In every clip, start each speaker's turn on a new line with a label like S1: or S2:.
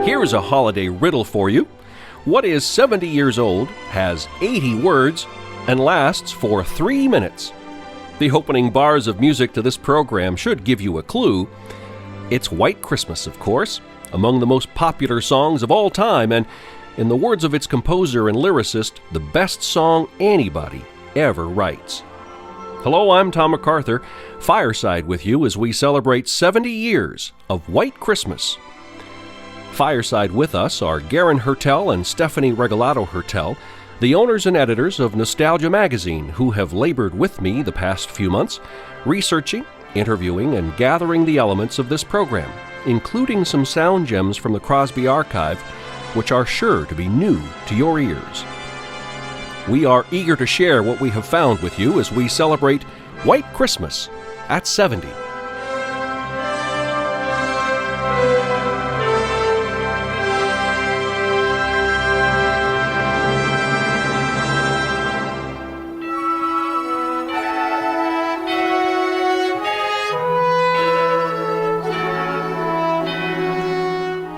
S1: Here's a holiday riddle for you. What is 70 years old, has 80 words, and lasts for 3 minutes? The opening bars of music to this program should give you a clue. It's White Christmas, of course, among the most popular songs of all time, and in the words of its composer and lyricist, the best song anybody ever writes. Hello, I'm Tom MacArthur, fireside with you as we celebrate 70 years of White Christmas. Fireside with us are Garen Hertel and Stephanie Regalado Hertel, the owners and editors of Nostalgia Magazine, who have labored with me the past few months, researching, interviewing, and gathering the elements of this program, including some sound gems from the Crosby Archive, which are sure to be new to your ears. We are eager to share what we have found with you as we celebrate White Christmas at 70.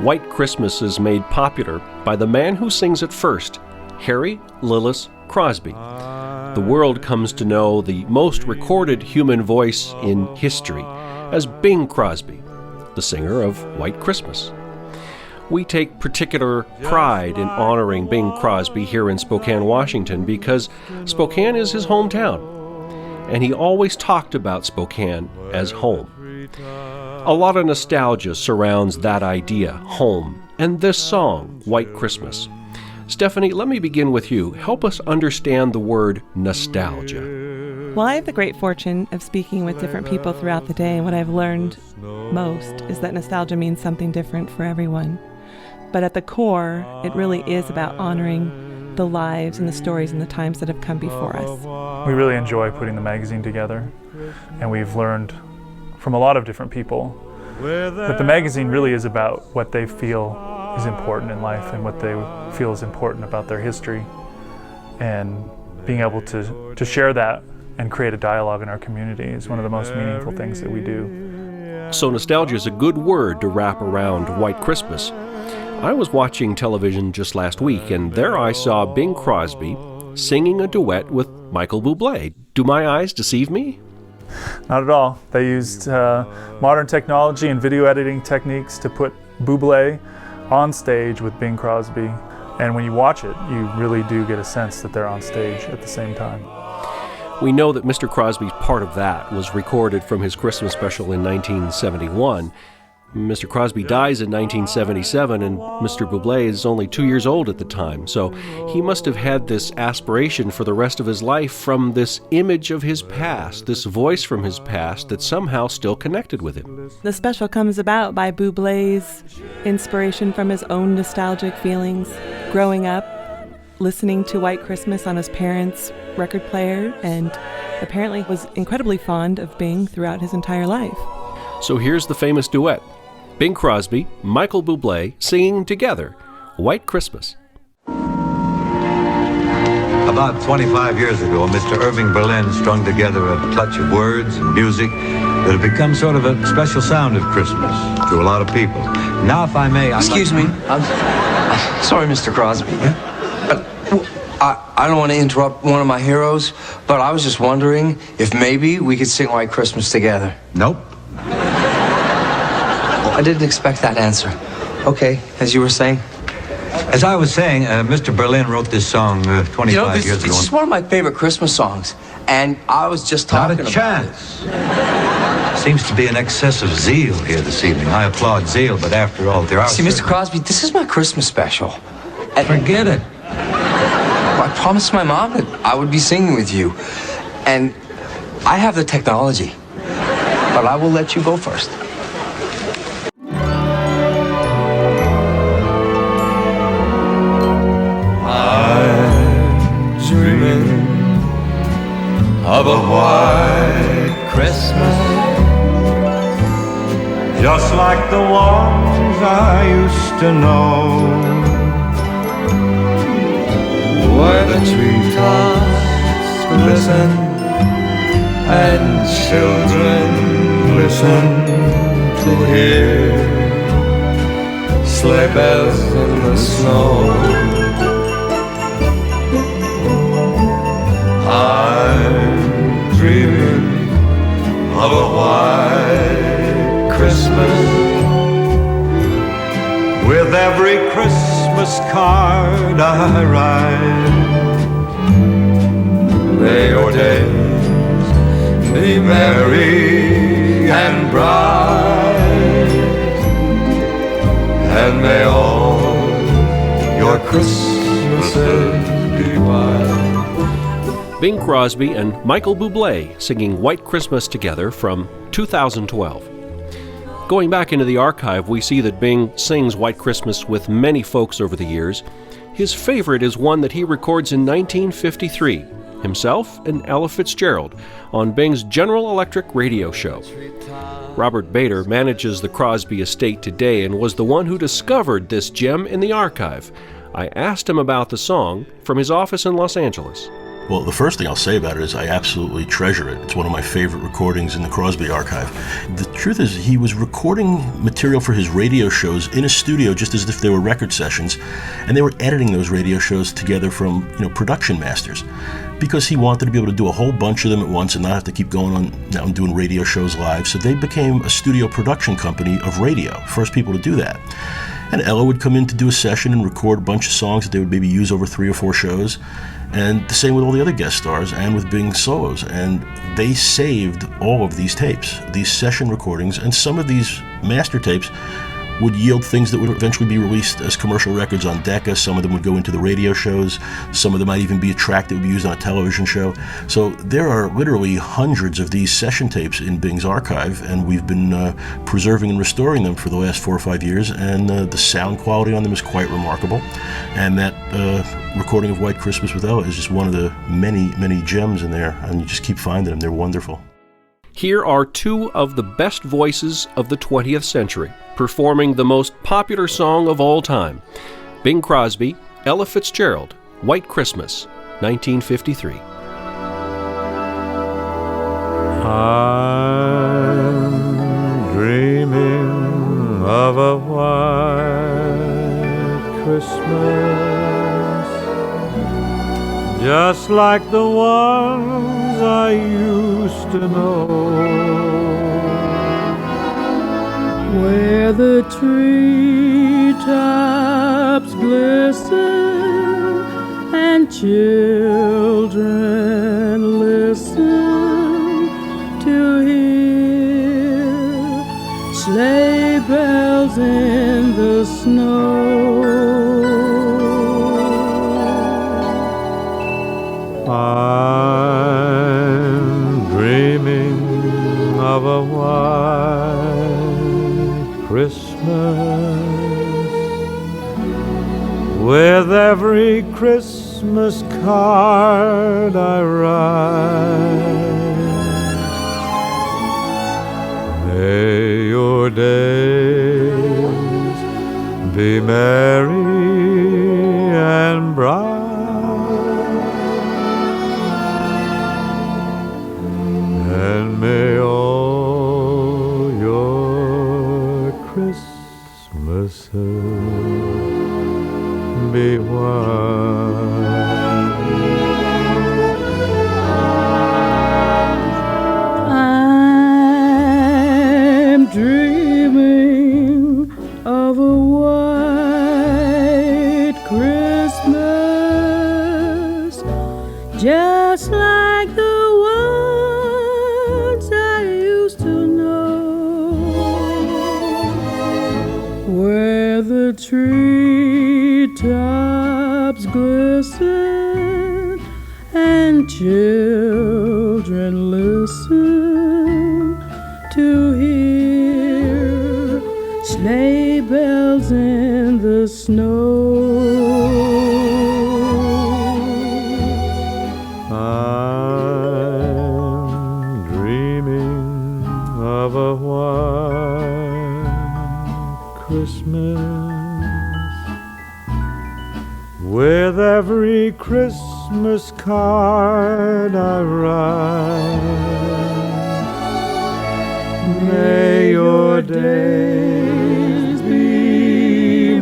S1: White Christmas is made popular by the man who sings it first, Harry Lillis Crosby. The world comes to know the most recorded human voice in history as Bing Crosby, the singer of White Christmas. We take particular pride in honoring Bing Crosby here in Spokane, Washington, because Spokane is his hometown, and he always talked about Spokane as home. A lot of nostalgia surrounds that idea, home, and this song, White Christmas. Stephanie, let me begin with you. Help us understand the word nostalgia.
S2: Well, I have the great fortune of speaking with different people throughout the day, and what I've learned most is that nostalgia means something different for everyone. But at the core, it really is about honoring the lives and the stories and the times that have come before us.
S3: We really enjoy putting the magazine together, and we've learned from a lot of different people that the magazine really is about what they feel is important in life and what they feel is important about their history, and being able to share that and create a dialogue in our community is one of the most meaningful things that we do.
S1: So nostalgia is a good word to wrap around White Christmas. I was watching television just last week, and there I saw Bing Crosby singing a duet with Michael Bublé. Do my eyes deceive me?
S3: Not at all. They used modern technology and video editing techniques to put Bublé on stage with Bing Crosby. And when you watch it, you really do get a sense that they're on stage at the same time.
S1: We know that Mr. Crosby's part of that was recorded from his Christmas special in 1971. Mr. Crosby dies in 1977, and Mr. Bublé is only 2 years old at the time, so he must have had this aspiration for the rest of his life from this image of his past, this voice from his past that somehow still connected with him.
S2: The special comes about by Bublé's inspiration from his own nostalgic feelings, growing up, listening to White Christmas on his parents' record player, and apparently was incredibly fond of Bing throughout his entire life.
S1: So here's the famous duet. Bing Crosby, Michael Bublé singing together, White Christmas.
S4: About 25 years ago, Mr. Irving Berlin strung together a touch of words and music that have become sort of a special sound of Christmas to a lot of people. Now, if I may...
S5: Excuse me. I'm sorry, Mr. Crosby.
S4: Yeah?
S5: I don't want to interrupt one of my heroes, but I was just wondering if maybe we could sing White Christmas together.
S4: Nope.
S5: I didn't expect that answer. Okay, as you were saying.
S4: As I was saying, Mr. Berlin wrote this song 25 years ago.
S5: It's one of my favorite Christmas songs, and I was just talking about it.
S4: Not a chance. Seems to be an excess of zeal here this evening. I applaud zeal, but after all, there are...
S5: See, Mr. Crosby, this is my Christmas special. And
S4: forget it.
S5: I promised my mom that I would be singing with you, and I have the technology, but I will let you go first.
S6: Dreaming of a white Christmas, just like the ones I used to know, where the treetops glisten and children listen to hear sleigh bells in the snow. I'm dreaming of a white Christmas, with every Christmas card I write. May your days be merry and bright, and may all your Christmases be white.
S1: Bing Crosby and Michael Bublé singing White Christmas together from 2012. Going back into the archive, we see that Bing sings White Christmas with many folks over the years. His favorite is one that he records in 1953, himself and Ella Fitzgerald, on Bing's General Electric radio show. Robert Bader manages the Crosby estate today and was the one who discovered this gem in the archive. I asked him about the song from his office in Los Angeles.
S7: Well, the first thing I'll say about it is I absolutely treasure it. It's one of my favorite recordings in the Crosby archive. The truth is, he was recording material for his radio shows in a studio just as if they were record sessions, and they were editing those radio shows together from, production masters, because he wanted to be able to do a whole bunch of them at once and not have to keep going on now and doing radio shows live. So they became a studio production company of radio, first people to do that. And Ella would come in to do a session and record a bunch of songs that they would maybe use over 3 or 4 shows. And the same with all the other guest stars and with Bing solos. And they saved all of these tapes, these session recordings, and some of these master tapes would yield things that would eventually be released as commercial records on Decca. Some of them would go into the radio shows. Some of them might even be a track that would be used on a television show. So there are literally hundreds of these session tapes in Bing's archive, and we've been preserving and restoring them for the last 4 or 5 years, and the sound quality on them is quite remarkable. And that recording of White Christmas with Ella is just one of the many, many gems in there, and you just keep finding them. They're wonderful.
S1: Here are 2 of the best voices of the 20th century, performing the most popular song of all time. Bing Crosby, Ella Fitzgerald, White Christmas, 1953.
S6: I'm dreaming of a white Christmas, just like the ones I used to know,
S8: where the treetops glisten and children listen to hear sleigh bells in the snow. I'm dreaming of a white Christmas, with every Christmas card I write. May your days be merry and bright, and may all your Christmases be white. I'm dreaming of a white Christmas, just like the ones I used to know, where the treetops glisten and children listen to hear sleigh bells in the snow.
S6: I'm dreaming of a white Christmas, with every Christmas card I write. May your days be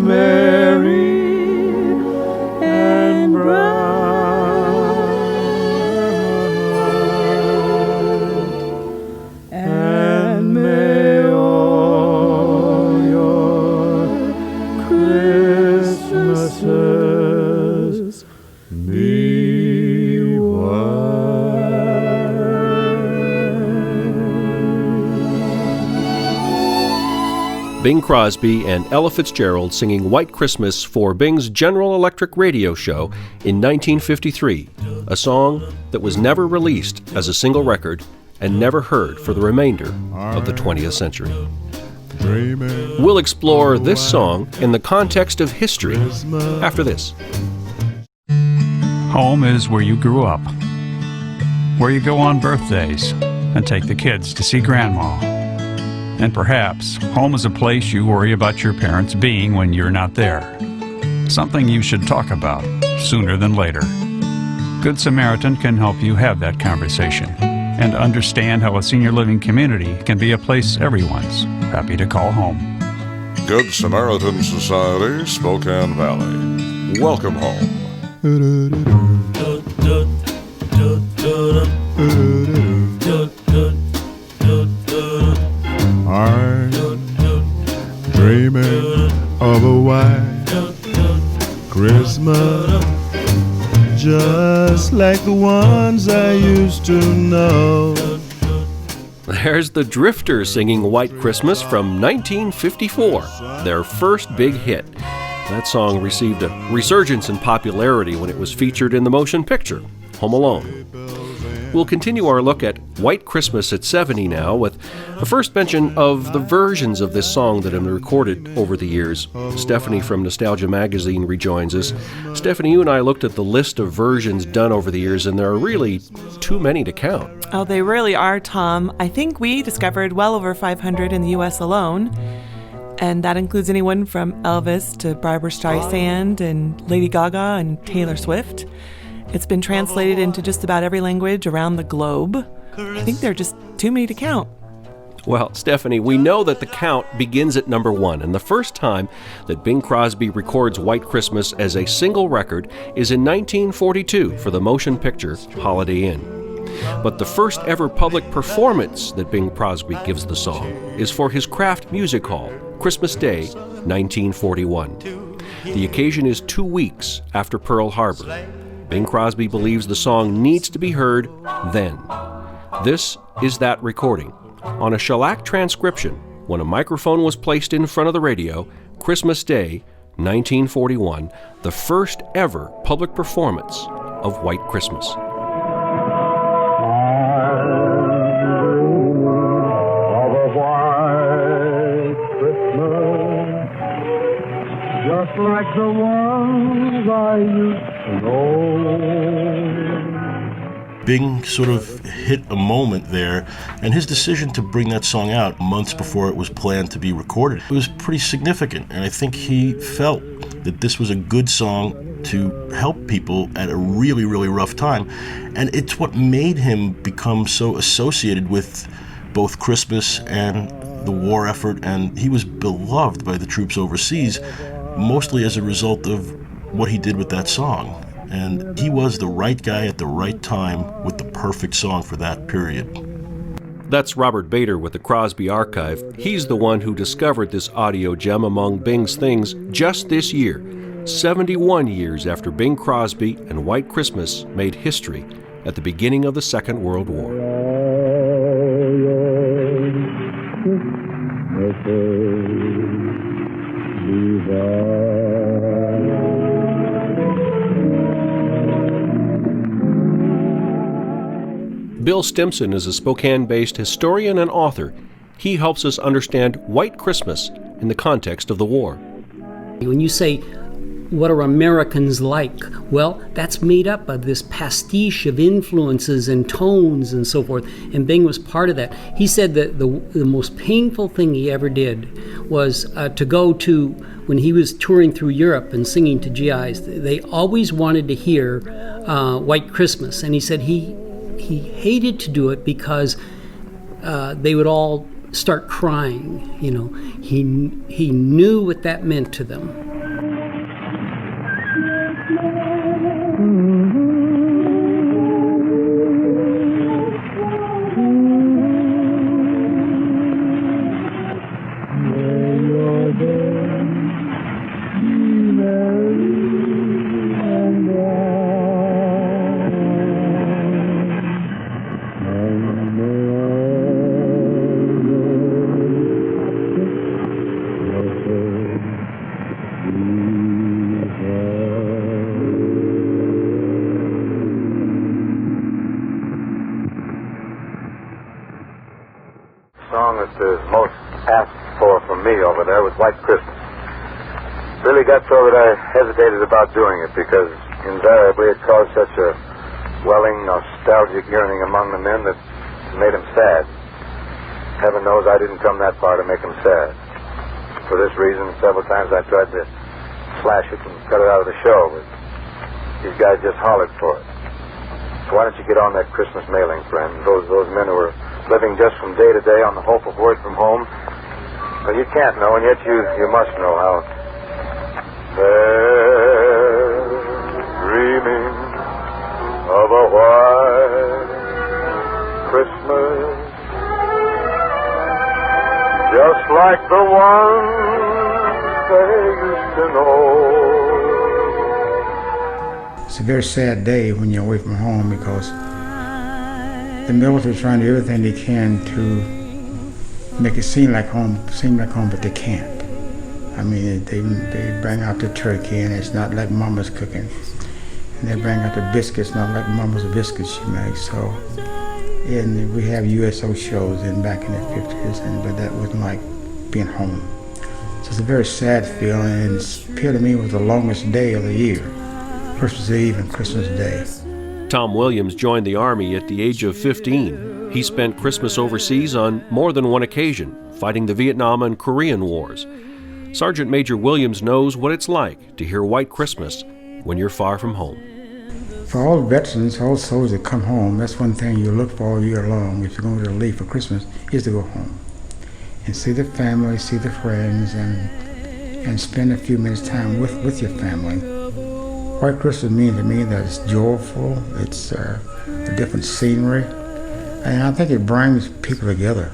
S8: passes me by.
S1: Bing Crosby and Ella Fitzgerald singing White Christmas for Bing's General Electric radio show in 1953, a song that was never released as a single record and never heard for the remainder of the 20th century. We'll explore this song in the context of history after this.
S9: Home is where you grew up, where you go on birthdays and take the kids to see Grandma. And perhaps home is a place you worry about your parents being when you're not there. Something you should talk about sooner than later. Good Samaritan can help you have that conversation and understand how a senior living community can be a place everyone's happy to call home.
S10: Good Samaritan Society, Spokane Valley. Welcome home.
S6: I'm dreaming of a white Christmas, just like the ones I used to know.
S1: There's the Drifters singing White Christmas from 1954, their first big hit. That song received a resurgence in popularity when it was featured in the motion picture, Home Alone. We'll continue our look at White Christmas at 70 now with the first mention of the versions of this song that have been recorded over the years. Stephanie from Nostalgia Magazine rejoins us. Stephanie, you and I looked at the list of versions done over the years, and there are really too many to count.
S2: Oh, they really are, Tom. I think we discovered well over 500 in the U.S. alone, and that includes anyone from Elvis to Barbra Streisand and Lady Gaga and Taylor Swift. It's been translated into just about every language around the globe. I think there are just too many to count.
S1: Well, Stephanie, we know that the count begins at number 1, and the first time that Bing Crosby records White Christmas as a single record is in 1942 for the motion picture Holiday Inn. But the first ever public performance that Bing Crosby gives the song is for his Kraft Music Hall, Christmas Day, 1941. The occasion is 2 weeks after Pearl Harbor. Bing Crosby believes the song needs to be heard then. This is that recording. On a shellac transcription, when a microphone was placed in front of the radio, Christmas Day, 1941, the first ever public performance of White Christmas.
S6: Just like the ones I used to know.
S7: Bing sort of hit a moment there, and his decision to bring that song out months before it was planned to be recorded, it was pretty significant, and I think he felt that this was a good song to help people at a really, really rough time, and it's what made him become so associated with both Christmas and the war effort, and he was beloved by the troops overseas, mostly as a result of what he did with that song. And he was the right guy at the right time with the perfect song for that period.
S1: That's Robert Bader with the Crosby Archive. He's the one who discovered this audio gem among Bing's things just this year, 71 years after Bing Crosby and White Christmas made history at the beginning of the Second World War. Bill Stimson is a Spokane-based historian and author. He helps us understand White Christmas in the context of the war.
S11: When you say, what are Americans like? Well, that's made up of this pastiche of influences and tones and so forth, and Bing was part of that. He said that the most painful thing he ever did was to go to, when he was touring through Europe and singing to GIs, they always wanted to hear White Christmas, and he said he hated to do it because they would all start crying. You know, he knew what that meant to them.
S6: May your day be merry.
S12: White Christmas. Really got so that I hesitated about doing it because invariably it caused such a welling, nostalgic yearning among the men that it made them sad. Heaven knows I didn't come that far to make them sad. For this reason, several times I tried to slash it and cut it out of the show, but these guys just hollered for it. So why don't you get on that Christmas mailing, friend? Those men who are living just from day to day on the hope of word from home. But you can't know, and yet you must know how they're dreaming of a white Christmas, just like the one they used to know.
S13: It's a very sad day when you're away from home because the military is trying to do everything they can to make it seem like home, but they can't. I mean, they bring out the turkey and it's not like Mama's cooking. And they bring out the biscuits, not like Mama's biscuits she makes. So, and we have USO shows back in the 50s, but that wasn't like being home. So it's a very sad feeling, and it appeared to me it was the longest day of the year, Christmas Eve and Christmas Day.
S1: Tom Williams joined the Army at the age of 15. He spent Christmas overseas on more than one occasion, fighting the Vietnam and Korean Wars. Sergeant Major Williams knows what it's like to hear White Christmas when you're far from home.
S13: For all veterans, all soldiers that come home, that's one thing you look for all year long if you're going to leave for Christmas, is to go home and see the family, see the friends, and spend a few minutes time with your family. White Christmas means to me that it's joyful, it's a different scenery, and I think it brings people together.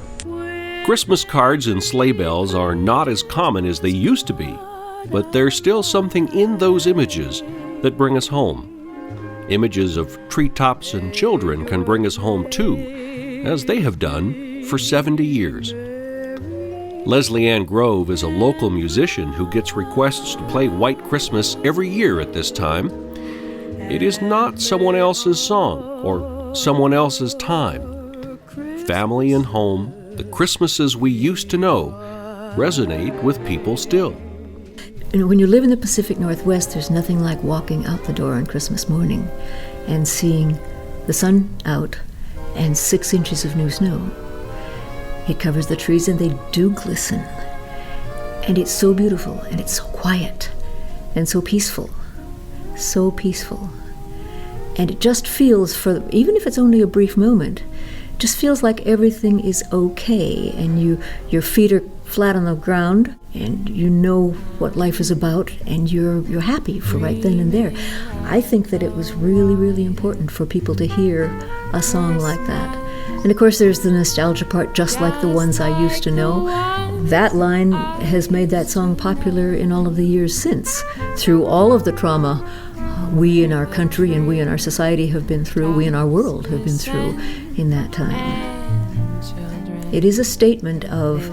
S1: Christmas cards and sleigh bells are not as common as they used to be, but there's still something in those images that bring us home. Images of treetops and children can bring us home too, as they have done for 70 years. Leslie Ann Grove is a local musician who gets requests to play White Christmas every year at this time. It is not someone else's song or someone else's time. Family and home, the Christmases we used to know, resonate with people still.
S8: And when you live in the Pacific Northwest, there's nothing like walking out the door on Christmas morning and seeing the sun out and 6 inches of new snow. It covers the trees and they do glisten. And it's so beautiful and it's so quiet and so peaceful. So peaceful. And it just feels, even if it's only a brief moment, just feels like everything is okay and your feet are flat on the ground and you know what life is about and you're happy for right then and there. I think that it was really, really important for people to hear a song like that. And of course there's the nostalgia part, just like the ones I used to know. That line has made that song popular in all of the years since, through all of the trauma we in our country and we in our society have been through, we in our world have been through in that time. It is a statement of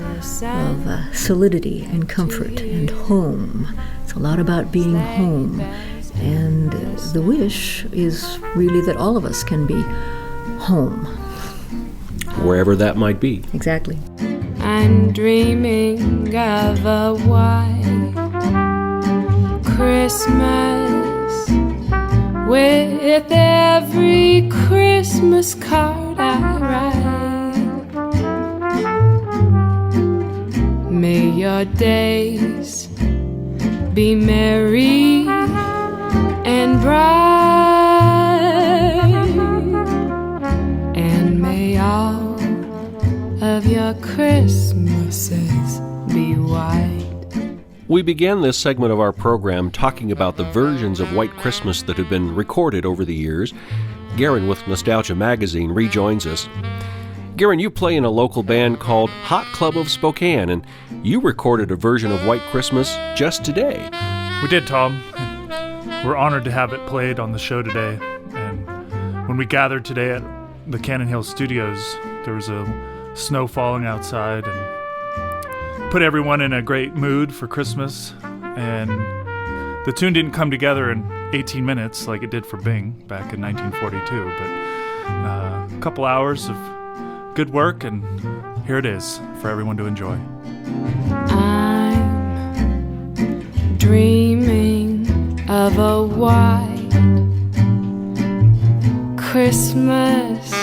S8: solidity and comfort and home. It's a lot about being home. And the wish is really that all of us can be home.
S1: Wherever that might be.
S8: Exactly.
S14: I'm dreaming of a white Christmas with every Christmas card I write. May your days be merry and bright, and may all of your Christmases be white.
S1: We began this segment of our program talking about the versions of White Christmas that have been recorded over the years. Garen with Nostalgia Magazine rejoins us. Garen, you play in a local band called Hot Club of Spokane, and you recorded a version of White Christmas just today.
S3: We did, Tom. We're honored to have it played on the show today. And when we gathered today at the Cannon Hill Studios, there was a snow falling outside and put everyone in a great mood for Christmas. And the tune didn't come together in 18 minutes like it did for Bing back in 1942, but a couple hours of good work, and here it is for everyone to enjoy.
S14: I'm dreaming of a white Christmas.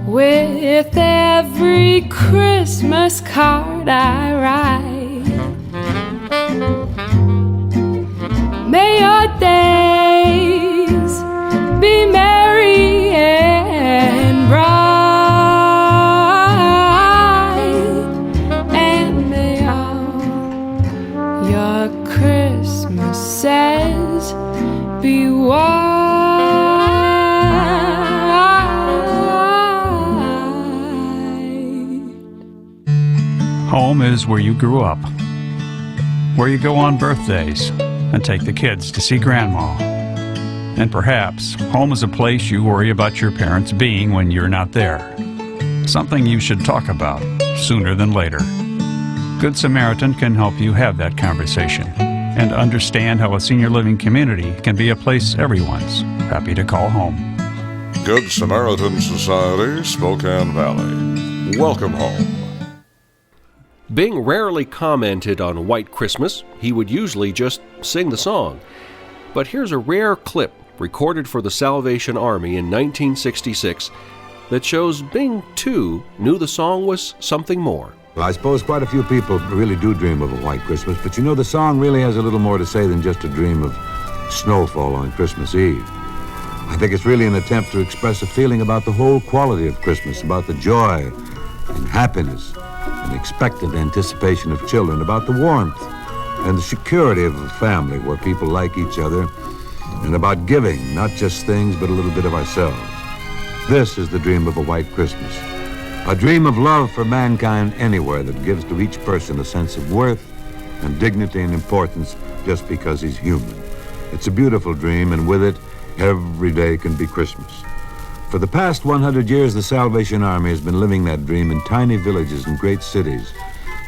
S14: With every Christmas card I write, may your days be merry and bright, and may all your Christmases be white.
S9: Home is where you grew up, where you go on birthdays and take the kids to see Grandma. And perhaps home is a place you worry about your parents being when you're not there. Something you should talk about sooner than later. Good Samaritan can help you have that conversation and understand how a senior living community can be a place everyone's happy to call home.
S10: Good Samaritan Society, Spokane Valley. Welcome home.
S1: Bing rarely commented on White Christmas. He would usually just sing the song. But here's a rare clip recorded for the Salvation Army in 1966 that shows Bing, too, knew the song was something more.
S4: Well, I suppose quite a few people really do dream of a white Christmas, but you know, the song really has a little more to say than just a dream of snowfall on Christmas Eve. I think it's really an attempt to express a feeling about the whole quality of Christmas, about the joy and happiness and expectant anticipation of children, about the warmth and the security of a family where people like each other, and about giving, not just things, but a little bit of ourselves. This is the dream of a white Christmas. A dream of love for mankind anywhere that gives to each person a sense of worth and dignity and importance just because he's human. It's a beautiful dream, and with it, every day can be Christmas. For the past 100 years, the Salvation Army has been living that dream in tiny villages and great cities,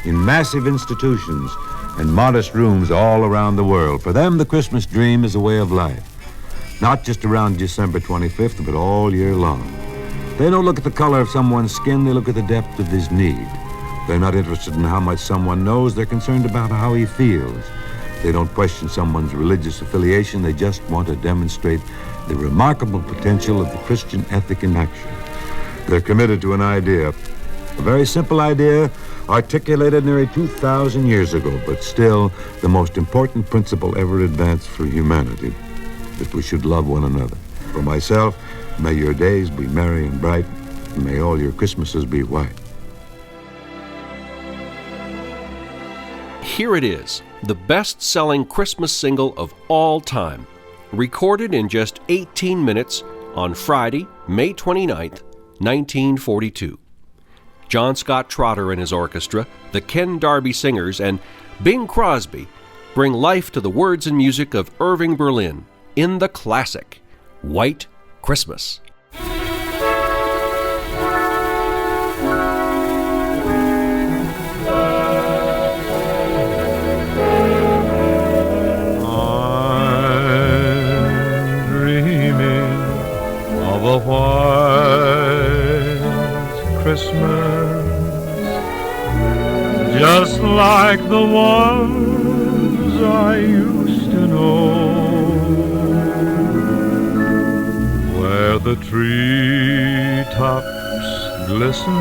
S4: in massive institutions and modest rooms all around the world. For them, the Christmas dream is a way of life, not just around December 25th, but all year long. They don't look at the color of someone's skin, they look at the depth of his need. They're not interested in how much someone knows, they're concerned about how he feels. They don't question someone's religious affiliation, they just want to demonstrate the remarkable potential of the Christian ethic in action. They're committed to an idea, a very simple idea, articulated nearly 2,000 years ago, but still the most important principle ever advanced for humanity, that we should love one another. For myself, may your days be merry and bright, and may all your Christmases be white.
S1: Here it is, the best-selling Christmas single of all time, recorded in just 18 minutes on Friday, May 29th, 1942. John Scott Trotter and his orchestra, the Ken Darby Singers, and Bing Crosby bring life to the words and music of Irving Berlin in the classic, White Christmas.
S6: A white Christmas, just like the ones I used to know, where the treetops glisten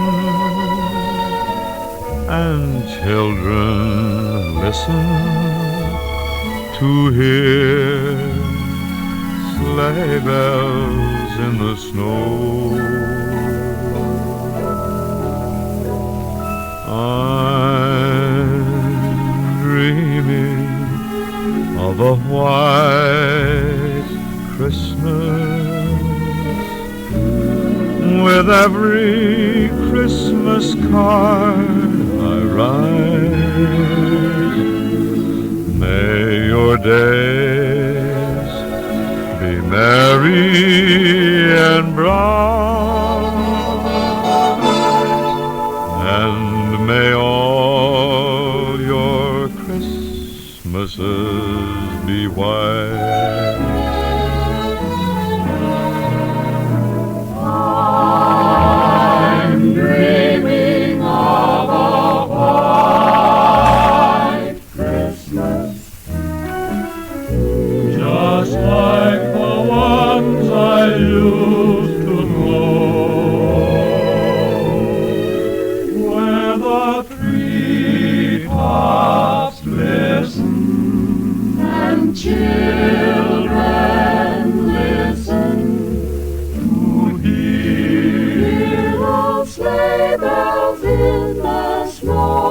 S6: and children listen to hear sleigh bells in the snow. I'm dreaming of a white Christmas, with every Christmas card I write. May your days be merry and bright, and may all your Christmases be white. I'm dreaming of a white Christmas, children listen to hear those sleigh bells in the snow.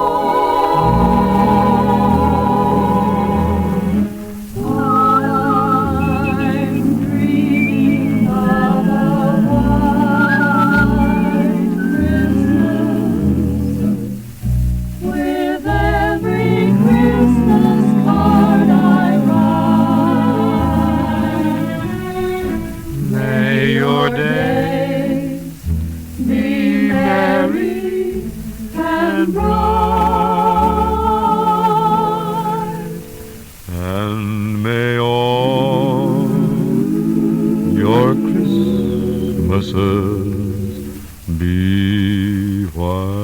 S10: And may all your Christmases be white.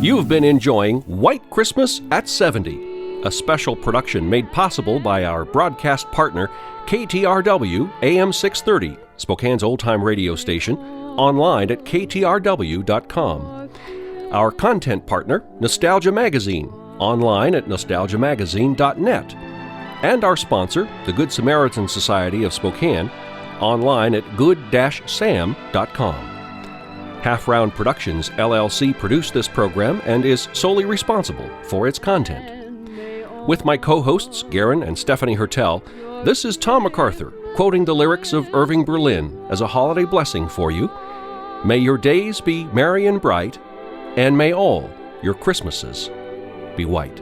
S1: You've been enjoying White Christmas at 70, a special production made possible by our broadcast partner, KTRW-AM630, Spokane's old-time radio station, online at KTRW.com. Our content partner, Nostalgia Magazine, online at nostalgiamagazine.net. And our sponsor, the Good Samaritan Society of Spokane, online at good-sam.com. Half Round Productions, LLC produced this program and is solely responsible for its content. With my co-hosts, Garen and Stephanie Hertel, this is Tom MacArthur, quoting the lyrics of Irving Berlin as a holiday blessing for you. May your days be merry and bright, and may all your Christmases be white.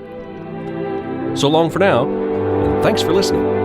S1: So long for now, and thanks for listening.